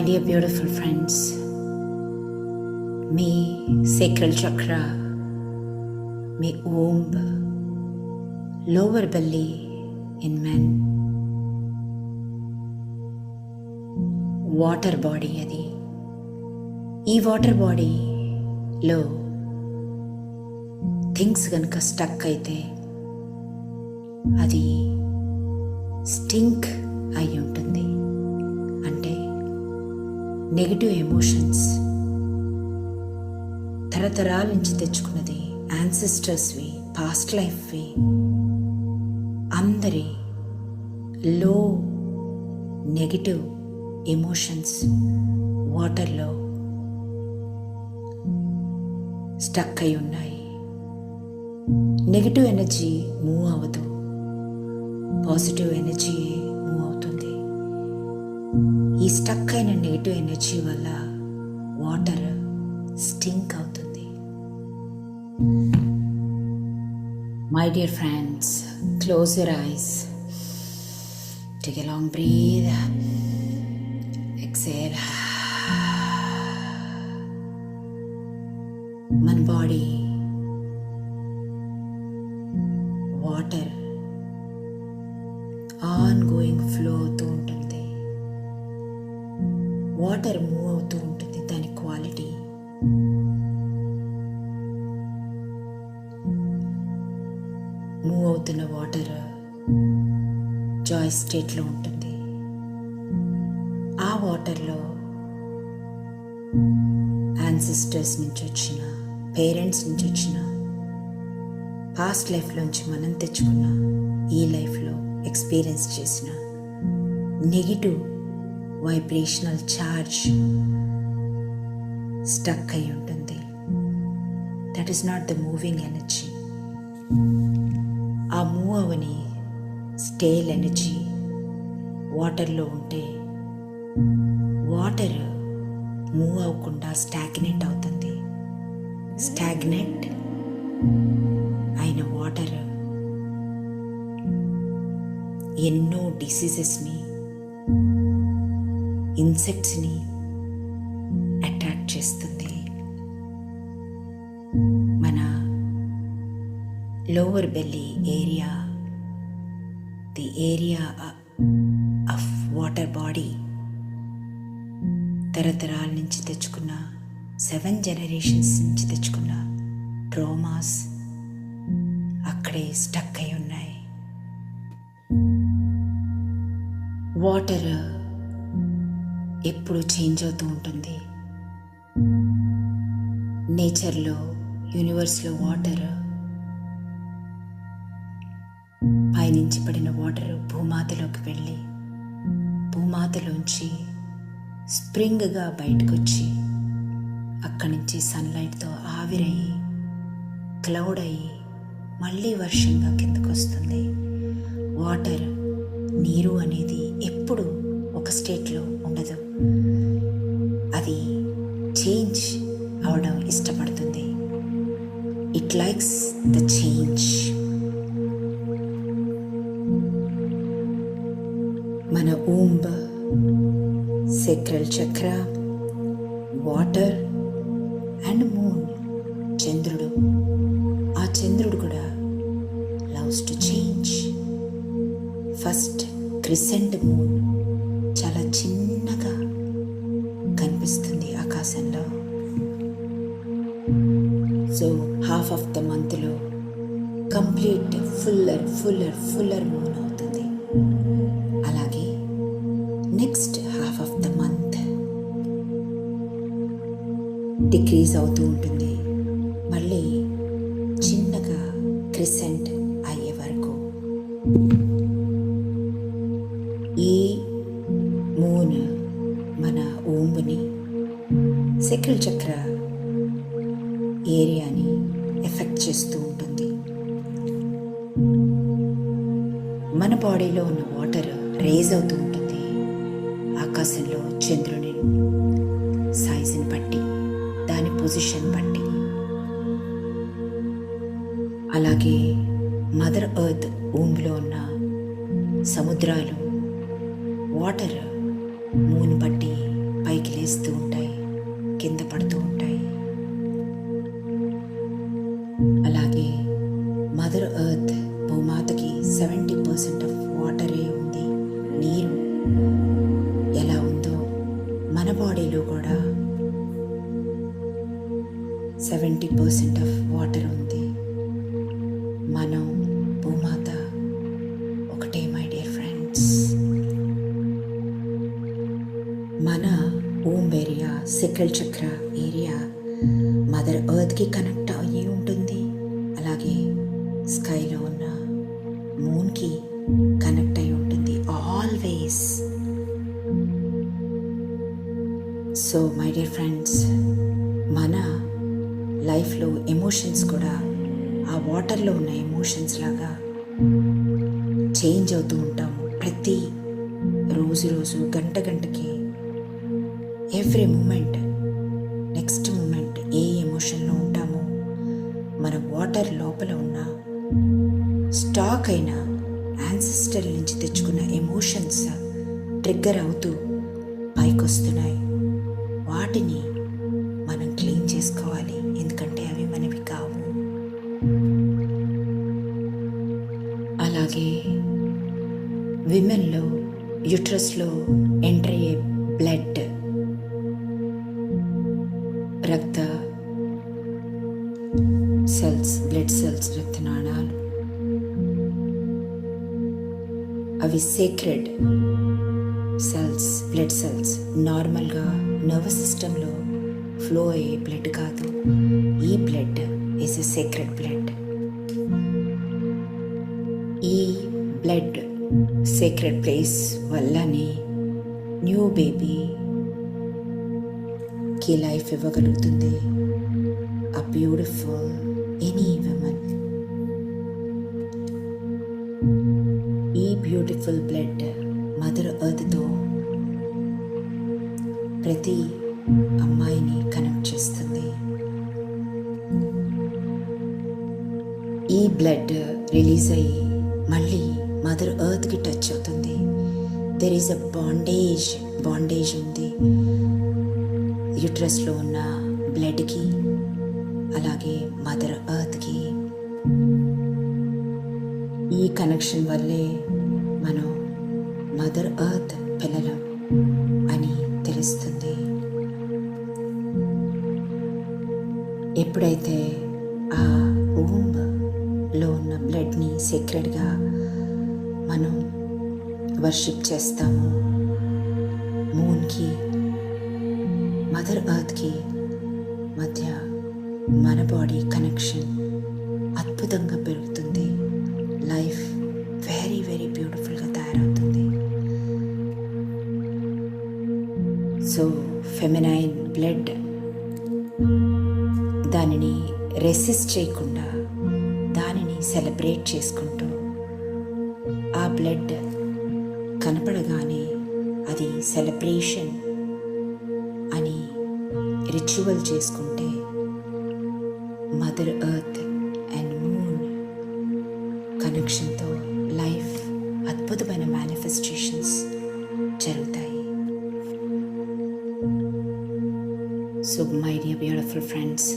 dear beautiful friends, me sacral chakra, me womb, lower belly in men, water body అది. ఈ water బాడీలో things కనుక stuck అయితే అది స్టింక్ అయి ఉంటుంది. అంటే నెగిటివ్ ఎమోషన్స్ తరతరాల నుంచి తెచ్చుకున్నది, యాన్సిస్టర్స్వి, పాస్ట్ లైఫ్వి, అందరి లో నెగిటివ్ ఎమోషన్స్ వాటర్లో స్టక్ అయి ఉన్నాయి. నెగిటివ్ ఎనర్జీ మూవ్ అవ్వదు, పాజిటివ్ ఎనర్జీ మూవ్ అవుతుంది. ఈ స్టక్ అయిన నెగిటివ్ ఎనర్జీ వల్ల వాటర్ స్టింక్ అవుతుంది. My dear friends, close your eyes, take a long breath, exhale. మన body water ongoing flow అవుతూ ఉంటుంది. వాటర్ మూవ్ అవుతూ ఉంటుంది. దాని క్వాలిటీ మూవ్ అవుతున్న వాటర్ జాయ్ స్టేట్లో ఉంటుంది. ఆ వాటర్లో యాన్సిస్టర్స్ నుంచి వచ్చిన, పేరెంట్స్ నుంచి వచ్చిన, పాస్ట్ లైఫ్లోంచి మనం తెచ్చుకున్న, ఈ లైఫ్లో ఎక్స్పీరియన్స్ చేసిన నెగిటివ్ వైబ్రేషనల్ ఛార్జ్ స్టక్ అయి ఉంటుంది. That is not the moving energy. ఆ మూవ్ అవని స్టేల్ ఎనర్జీ వాటర్లో ఉంటే వాటర్ మూవ్ అవ్వకుండా స్టాగ్నేట్ అవుతుంది. స్టాగ్నేట్ అయిన వాటర్ ఎన్నో డిసీజెస్ని, ఇన్సెక్ట్స్ని అట్రాక్ట్ చేస్తుంది. మన lower belly area, the area of water body, తరతరాల నుంచి తెచ్చుకున్న, 7 జనరేషన్స్ నుంచి తెచ్చుకున్న ట్రామాస్ అక్కడే స్టక్ అయి ఉన్నాయి. వాటర్ ఎప్పుడు చేంజ్ అవుతూ ఉంటుంది. నేచర్లో, యూనివర్స్లో వాటర్, పైనుంచి పడిన వాటర్ భూమాతలోకి వెళ్ళి, భూమాతలోంచి స్ప్రింగ్గా బయటకు వచ్చి, అక్కడి నుంచి సన్లైట్తో ఆవిరయ్యి, క్లౌడ్ అయ్యి, మళ్ళీ వర్షంగా కిందకు వస్తుంది. వాటర్, నీరు అనేది ఎప్పుడు ఒక స్టేట్లో ఉండదు. అది చేంజ్ అవడం ఇష్టపడుతుంది. It likes the change. మన ఊంబ్, సేక్రల్ చక్ర, వాటర్ అండ్ మూన్, చంద్రుడు. ఆ చంద్రుడు కూడా loves to change. First crescent moon చాలా చిన్నగా కనిపిస్తుంది ఆకాశంలో. సో హాఫ్ ఆఫ్ ద మంత్లో కంప్లీట్ ఫుల్లర్ మూన్ అవుతుంది. అలాగే next half of the month decrease అవుతూ ఉంటుంది. మళ్ళీ చిన్నగా క్రిసెంట్ అయ్యే వరకు. ఈ మూన్ మన ఊంబుని, సేక్రల్ చక్ర ఏరియాని ఎఫెక్ట్ చేస్తూ ఉంటుంది. మన బాడీలో ఉన్న వాటర్ రేజ్ అవుతూ ఉంటుంది ఆకాశంలో చంద్రుని సైజుని బట్టి, దాని పొజిషన్ బట్టి. అలాగే మదర్ ఎర్త్ ఊంబులో ఉన్న సముద్రాలు వాటర్ మూన్ బట్టి పైకి లేస్తూ ఉంటాయి, కింద పడుతూ ఉంటాయి. అలాగే మదర్ ఎర్త్ భూమాతకి 70% ఆఫ్ వాటరే ఉంది, నీరు ఎలా ఉందో మన బాడీలో కూడా 70% ఆఫ్ వాటర్ ఉంది. మనం భూమాత ఒకటే మై డియర్ ఫ్రెండ్స్. మన ఓమ్ ఏరియా, సెక్రల్ చక్ర ఏరియా మదర్ ఎర్త్కి కనెక్ట్ అయ్యి ఉంటుంది. అలాగే స్కైలో ఉన్న మూన్కి కనెక్ట్ అయి ఉంటుంది always. So my dear friends, మన లైఫ్లో ఎమోషన్స్ కూడా ఆ వాటర్లో ఉన్న ఎమోషన్స్ లాగా చేంజ్ అవుతూ ఉంటాము. ప్రతి రోజు గంటకి ఎవ్రీ మూమెంట్, నెక్స్ట్ మూమెంట్ ఏ ఎమోషన్లో ఉంటామో మన వాటర్ లోపల ఉన్న స్టాక్ అయిన యాన్సిస్టర్ నుంచి తెచ్చుకున్న ఎమోషన్స్ ట్రిగ్గర్ అవుతూ పైకి వస్తున్నాయి. వాటిని మనం క్లీన్ చేసుకోవాలి, ఎందుకంటే అవి మనవి కావు. అలాగే విమెన్లో యూట్రస్లో ఎంటర్ అయ్యే బ్లడ్ రక్త సెల్స్, బ్లడ్ సెల్స్, రక్తనాళాలు, అవి సేక్రెడ్ సెల్స్, బ్లడ్ సెల్స్. నార్మల్గా నర్వస్ సిస్టంలో ఫ్లో అయ్యే బ్లడ్ కాదు. ఈ blood is a sacred blood. ఈ బ్లడ్ సేక్రెడ్ ప్లేస్ వల్లనే న్యూ బేబీకి లైఫ్ ఇవ్వగలుగుతుంది. A beautiful any woman. ఈ బ్యూటిఫుల్ బ్లడ్ మదర్ ఎర్త్తో ప్రతి అమ్మాయిని కనెక్ట్ చేస్తుంది. ఈ బ్లడ్ రిలీజ్ అయ్యి మళ్ళీ మదర్ ఎర్త్కి టచ్ అవుతుంది. దెర్ ఈజ్ అ బాండేజ్ ఉంది యూట్రస్లో ఉన్న బ్లడ్కి, అలాగే మదర్ ఎర్త్కి. ఈ కనెక్షన్ వల్లే మనం మదర్ ఎర్త్ పిల్లలం అని తెలుస్తుంది. ఎప్పుడైతే ఆ ఓంలో ఉన్న బ్లడ్ని సీక్రెట్గా మనం వర్షిప్ చేస్తాము, మూన్కి మదర్ ఎర్త్కి మధ్య మన బాడీ కనెక్షన్ అద్భుతంగా పెరుగుతుంది. లైఫ్ వెరీ వెరీ బ్యూటిఫుల్గా తయారవుతుంది. సో ఫెమినైన్ బ్లడ్ దానిని రెసిస్ట్ చేయకుండా దానిని సెలబ్రేట్ చేసుకుంటూ ఆ బ్లడ్ కనపడగానే అది సెలబ్రేషన్ అని రిచువల్ చేసుకుంటే మదర్ ఎర్త్ అండ్ మూన్ కనెక్షన్తో లైఫ్ అద్భుతమైన మేనిఫెస్టేషన్స్ జరుగుతాయి. So my dear beautiful friends,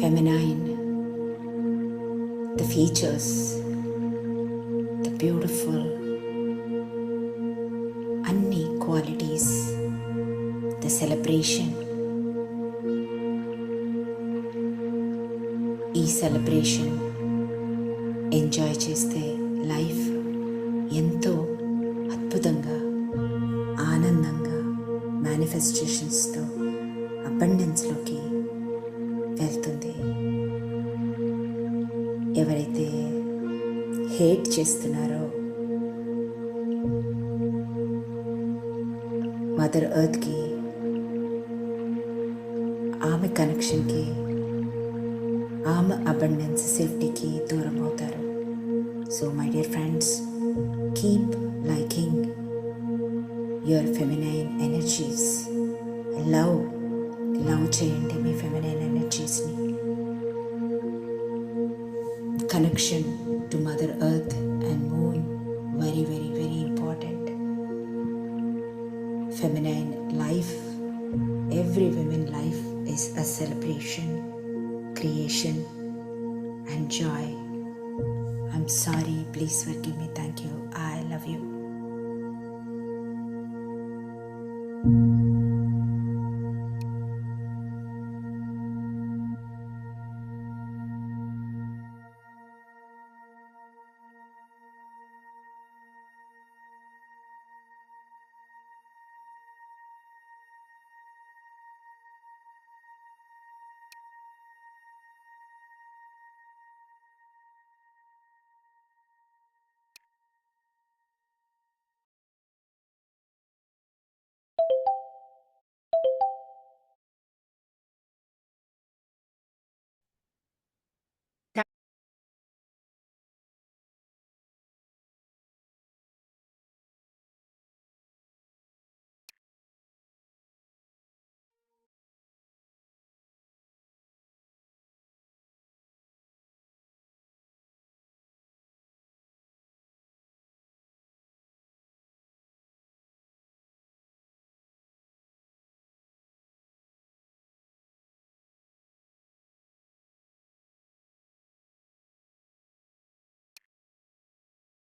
feminine, the features, the beautiful, అన్ని క్వాలిటీస్, ద సెలబ్రేషన్. ఈ సెలబ్రేషన్ ఎంజాయ్ చేస్తే లైఫ్ ఎంతో అద్భుతంగా, ఆనందంగా, మేనిఫెస్టేషన్స్తో అబండెన్స్లోకి వెళ్తుంది. ఎవరైతే హేట్ చేస్తున్నారో మదర్ ఎర్త్కి, ఆమె కనెక్షన్కి, ఆమె అబండెన్స్, సేఫ్టీకి దూరం అవుతారు. So my dear friends, keep liking your feminine energies. Love చేయండి మీ ఫెమినైన్ ఎనర్జీస్ని. Connection to mother earth and moon very very very important. Feminine life every woman life is a celebration, creation and joy. I'm sorry, please forgive me. Thank you. I love you.